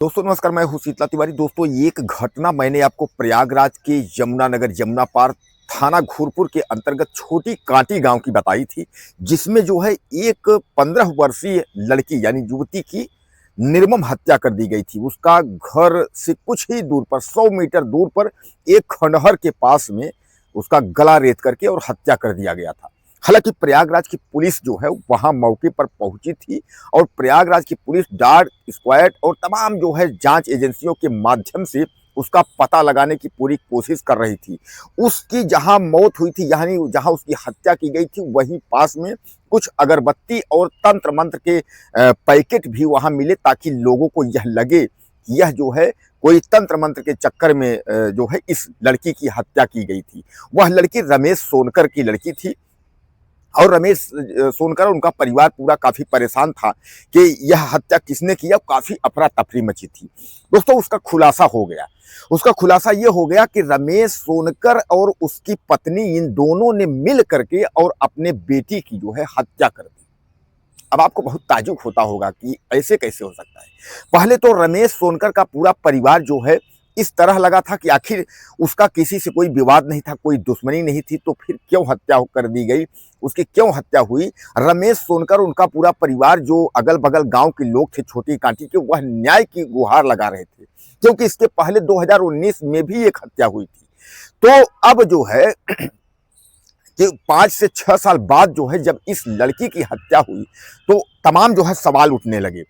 दोस्तों नमस्कार, मैं हूं शीतला तिवारी। दोस्तों ये एक घटना मैंने आपको प्रयागराज के यमुनानगर यमुना पार थाना घोरपुर के अंतर्गत छोटी कांटी गांव की बताई थी, जिसमें जो है एक 15 वर्षीय लड़की यानी युवती की निर्मम हत्या कर दी गई थी। उसका घर से कुछ ही दूर पर 100 मीटर दूर पर एक खंडहर के पास में उसका गला रेत करके और हत्या कर दिया गया था। हालांकि प्रयागराज की पुलिस जो है वहां मौके पर पहुंची थी और प्रयागराज की पुलिस डॉग स्क्वाड और तमाम जो है जांच एजेंसियों के माध्यम से उसका पता लगाने की पूरी कोशिश कर रही थी। उसकी जहां मौत हुई थी यानी जहां उसकी हत्या की गई थी वहीं पास में कुछ अगरबत्ती और तंत्र मंत्र के पैकेट भी वहां मिले, ताकि लोगों को यह लगे कि यह जो है कोई तंत्र मंत्र के चक्कर में जो है इस लड़की की हत्या की गई थी। वह लड़की रमेश सोनकर की लड़की थी और रमेश सोनकर और उनका परिवार पूरा काफी परेशान था कि यह हत्या किसने किया। काफी अफरा तफरी मची थी। दोस्तों उसका खुलासा हो गया। उसका खुलासा ये हो गया कि रमेश सोनकर और उसकी पत्नी इन दोनों ने मिल करके और अपने बेटी की जो है हत्या कर दी। अब आपको बहुत ताज्जुब होता होगा कि ऐसे कैसे हो सकता है। पहले तो रमेश सोनकर का पूरा परिवार जो है इस तरह लगा था कि आखिर उसका किसी से कोई विवाद नहीं था, कोई दुश्मनी नहीं थी, तो फिर क्यों हत्या कर दी गई, उसकी क्यों हत्या हुई। रमेश सोनकर उनका पूरा परिवार जो अगल बगल गांव के लोग थे छोटी कांटी के, वह न्याय की गुहार लगा रहे थे, क्योंकि इसके पहले 2019 में भी एक हत्या हुई थी। तो अब जो है कि 5 से 6 साल बाद जो है जब इस लड़की की हत्या हुई तो तमाम जो है सवाल उठने लगे।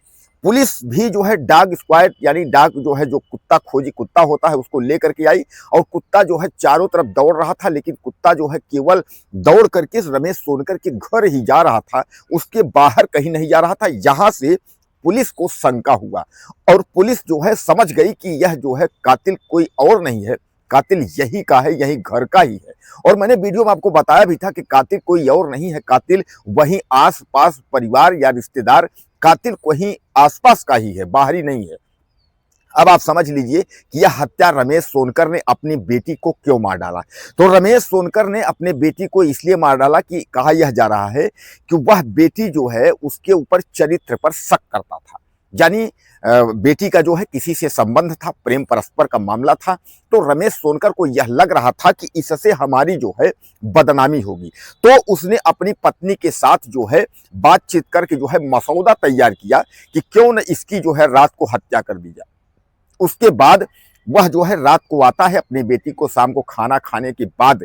पुलिस भी जो है डॉग स्क्वाड यानी डॉग जो है जो कुत्ता खोजी कुत्ता होता है उसको लेकर के आई और कुत्ता जो है चारों तरफ दौड़ रहा था, लेकिन कुत्ता जो है केवल दौड़ करके रमेश सोनकर के घर ही जा रहा था, उसके बाहर कहीं नहीं जा रहा था। यहाँ से पुलिस को शंका हुआ और पुलिस जो है समझ गई कि यह जो है कातिल कोई और नहीं है, कातिल यही का है, यही घर का ही है। और मैंने वीडियो में आपको बताया भी था कि कातिल कोई और नहीं है, कातिल वहीं आस पास परिवार या रिश्तेदार, कातिल वहीं आसपास का ही है, बाहरी नहीं है। अब आप समझ लीजिए कि यह हत्या रमेश सोनकर ने अपनी बेटी को क्यों मार डाला। तो रमेश सोनकर ने अपने बेटी को इसलिए मार डाला कि कहा यह जा रहा है कि वह बेटी जो है उसके ऊपर चरित्र पर शक करता था। यानी बेटी का जो है किसी से संबंध था, प्रेम परस्पर का मामला था। तो रमेश सोनकर को यह लग रहा था कि इससे हमारी जो है बदनामी होगी। तो उसने अपनी पत्नी के साथ जो है बातचीत करके जो है मसौदा तैयार किया कि क्यों न इसकी जो है रात को हत्या कर दी जाए। उसके बाद वह जो है रात को आता है, अपनी बेटी को शाम को खाना खाने के बाद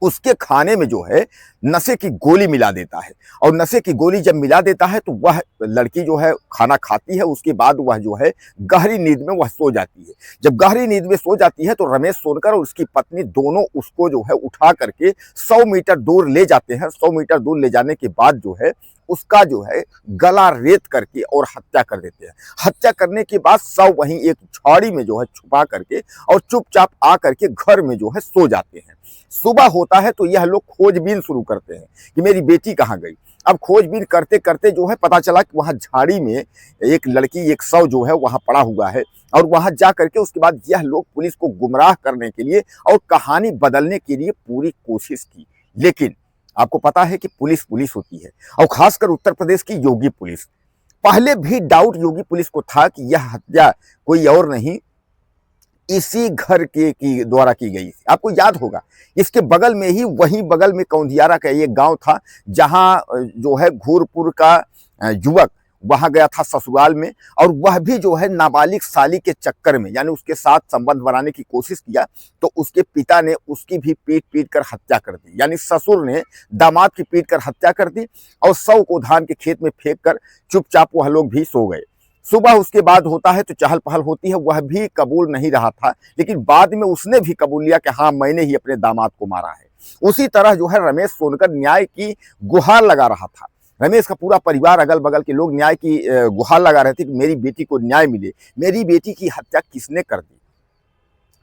उसके खाने में जो है नशे की गोली मिला देता है। और नशे की गोली जब मिला देता है तो वह लड़की जो है खाना खाती है, उसके बाद वह जो है गहरी नींद में वह सो जाती है। जब गहरी नींद में सो जाती है तो रमेश सोनकर और उसकी पत्नी दोनों उसको जो है उठा करके 100 मीटर दूर ले जाते हैं। 100 मीटर दूर ले जाने के बाद जो है उसका जो है गला रेत करके और हत्या कर देते हैं। हत्या करने के बाद शव वहीं एक झाड़ी में जो है छुपा करके और चुपचाप आ करके घर में जो है सो जाते हैं। सुबह होता है तो यह लोग खोजबीन शुरू करते हैं कि मेरी बेटी कहाँ गई। अब खोजबीन करते करते जो है पता चला कि वहां झाड़ी में एक लड़की, एक शव जो है वहां पड़ा हुआ है। और वहां जा करके उसके बाद यह लोग पुलिस को गुमराह करने के लिए और कहानी बदलने के लिए पूरी कोशिश की। लेकिन आपको पता है कि पुलिस पुलिस होती है, और खासकर उत्तर प्रदेश की योगी पुलिस। पहले भी डाउट योगी पुलिस को था कि यह हत्या कोई और नहीं, इसी घर के की द्वारा की गई। आपको याद होगा इसके बगल में ही, वहीं बगल में कौंधियारा का एक गांव था जहां जो है घोरपुर का युवक वहां गया था ससुराल में, और वह भी जो है नाबालिग साली के चक्कर में यानी उसके साथ संबंध बनाने की कोशिश किया। तो उसके पिता ने उसकी भी पीट पीट कर हत्या कर दी, यानी ससुर ने दामाद की पीट कर हत्या कर दी और शव को धान के खेत में फेंक कर चुपचाप वह लोग भी सो गए। सुबह उसके बाद होता है तो चहल पहल होती है। वह भी कबूल नहीं रहा था, लेकिन बाद में उसने भी कबूल लिया कि हाँ मैंने ही अपने दामाद को मारा है। उसी तरह जो है रमेश सोनकर न्याय की गुहार लगा रहा था। रमेश का पूरा परिवार, अगल बगल के लोग न्याय की गुहार लगा रहे थे कि मेरी बेटी को न्याय मिले, मेरी बेटी की हत्या किसने कर दी।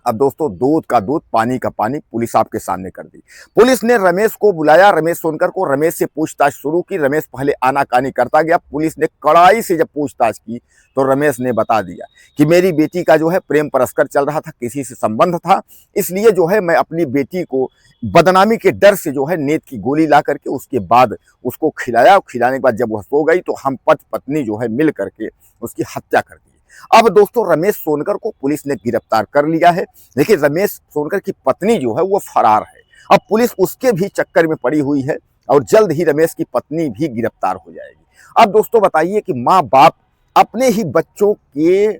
अब दोस्तों दूध का दूध पानी का पानी पुलिस आपके सामने कर दी। पुलिस ने रमेश को बुलाया, रमेश सोनकर को, रमेश से पूछताछ शुरू की। रमेश पहले आनाकानी करता गया। पुलिस ने कड़ाई से जब पूछताछ की तो रमेश ने बता दिया कि मेरी बेटी का जो है प्रेम परस्पर चल रहा था, किसी से संबंध था, इसलिए जो है मैं अपनी बेटी को बदनामी के डर से जो है नींद की गोली ला करके उसके बाद उसको खिलाया। खिलाने के बाद जब वह सो गई तो हम पति पत्नी जो है मिल करके उसकी हत्या कर दी। अब दोस्तों रमेश सोनकर को पुलिस ने गिरफ्तार कर लिया है। देखिए रमेश सोनकर की पत्नी जो है वो फरार है। अब पुलिस उसके भी चक्कर में पड़ी हुई है और जल्द ही रमेश की पत्नी भी गिरफ्तार हो जाएगी। अब दोस्तों बताइए कि माँ बाप अपने ही बच्चों के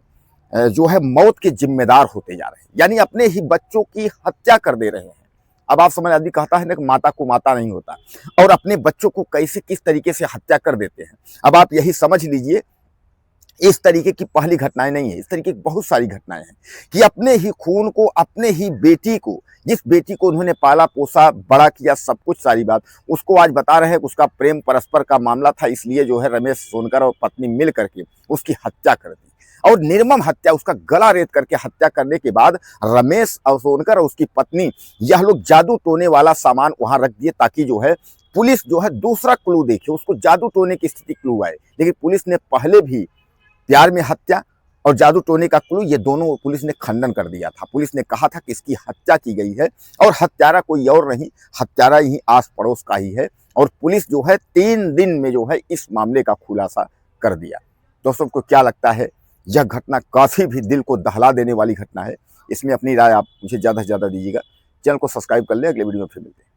जो है मौत के जिम्मेदार होते जा रहे हैं, यानी अपने ही बच्चों की हत्या कर दे रहे हैं। अब आप समझ, आदमी कहता है ना कि माता को माता नहीं होता, और अपने बच्चों को कैसे किस तरीके से हत्या कर देते हैं। अब आप यही समझ लीजिए, इस तरीके की पहली घटनाएं नहीं है, इस तरीके की बहुत सारी घटनाएं हैं कि अपने ही खून को, अपने ही बेटी को, जिस बेटी को उन्होंने पाला पोसा बड़ा किया सब कुछ सारी बात, उसको आज बता रहे हैं कि उसका प्रेम परस्पर का मामला था, इसलिए जो है रमेश सोनकर और पत्नी मिल करके उसकी हत्या कर दी। और निर्मम हत्या, उसका गला रेत करके हत्या करने के बाद रमेश और सोनकर और उसकी पत्नी यह लोग जादू टोने वाला सामान वहां रख दिए, ताकि जो है पुलिस जो है दूसरा क्लू देखे, उसको जादू टोने की स्थिति क्लू आए। लेकिन पुलिस ने पहले भी प्यार में हत्या और जादू टोने का क्लू, ये दोनों पुलिस ने खंडन कर दिया था। पुलिस ने कहा था कि इसकी हत्या की गई है और हत्यारा कोई और नहीं, हत्यारा यही आस पड़ोस का ही है। और पुलिस जो है 3 दिन में जो है इस मामले का खुलासा कर दिया। दोस्तों को क्या लगता है? यह घटना काफी भी दिल को दहला देने वाली घटना है। इसमें अपनी राय आप मुझे ज्यादा से ज्यादा दीजिएगा। चैनल को सब्सक्राइब कर ले, अगले वीडियो में फिर मिलते हैं।